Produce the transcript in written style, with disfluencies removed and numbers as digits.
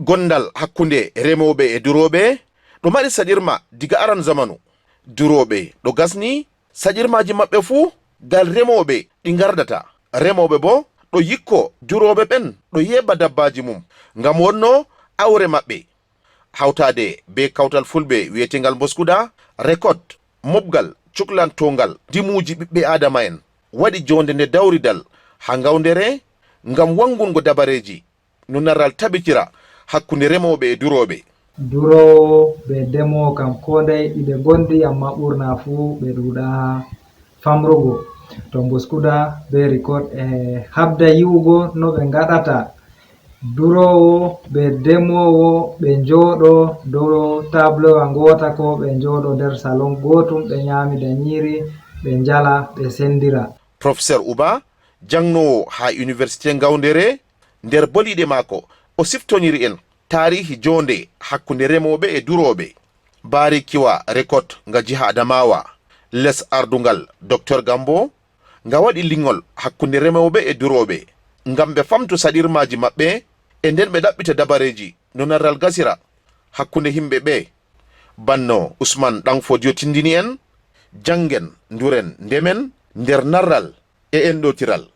gondal hakkunde remoɓe e duroɓe ɗo mari saɗirma diga aran zamanu. Duroɓe ɗo gasni saɗirmaji maɓɓe fuu gal remoɓe ɗi gardata. Remoɓe bo ɗo yikko duroɓe ɓen ɗo yeba dabbaji mum ngam wonno awre maɓɓe. Hawtade be kawtal fulɓe wiyetengal mboskuda rekod mobgal cuklantongal dimuji ɓiɓɓe adama en waɗi jonde nde dawridal ha gawdere ngam wangungo dabareji no narral tabitira hakkunde remoɓe e duroɓe. Durowo be demowo kam kodai ɗiɓe gondi amma ɓurna fuu ɓe ɗuɗa famrugo. To mboskuda be rikod e habda yi'ugo no ɓe ngaɗata durowo be demowo ɓe njooɗo dow tablewa ngota ko ɓe njooɗo nder salon gotum ɓe nyami danyiri ɓe njala ɓe sendira. Professeur Uba jangnowo ha université Gawdere nder boliɗe mako o siftoniri en tarihi jonde hakkunde remoɓe e duroɓe. Barikiwa rekod nga jiha Adamawa les ardungal Dr Gambo nga waɗi lingol hakkunde remoɓe e duroɓe ngam ɓe famto saɗirmaji maɓɓe e nden ɓe ɗaɓɓita dabareji no narral gasira hakkunde himɓe ɓe. Banno Ousmane Danfodio tindini en jangen duren ndemen nder narral e enɗotiral.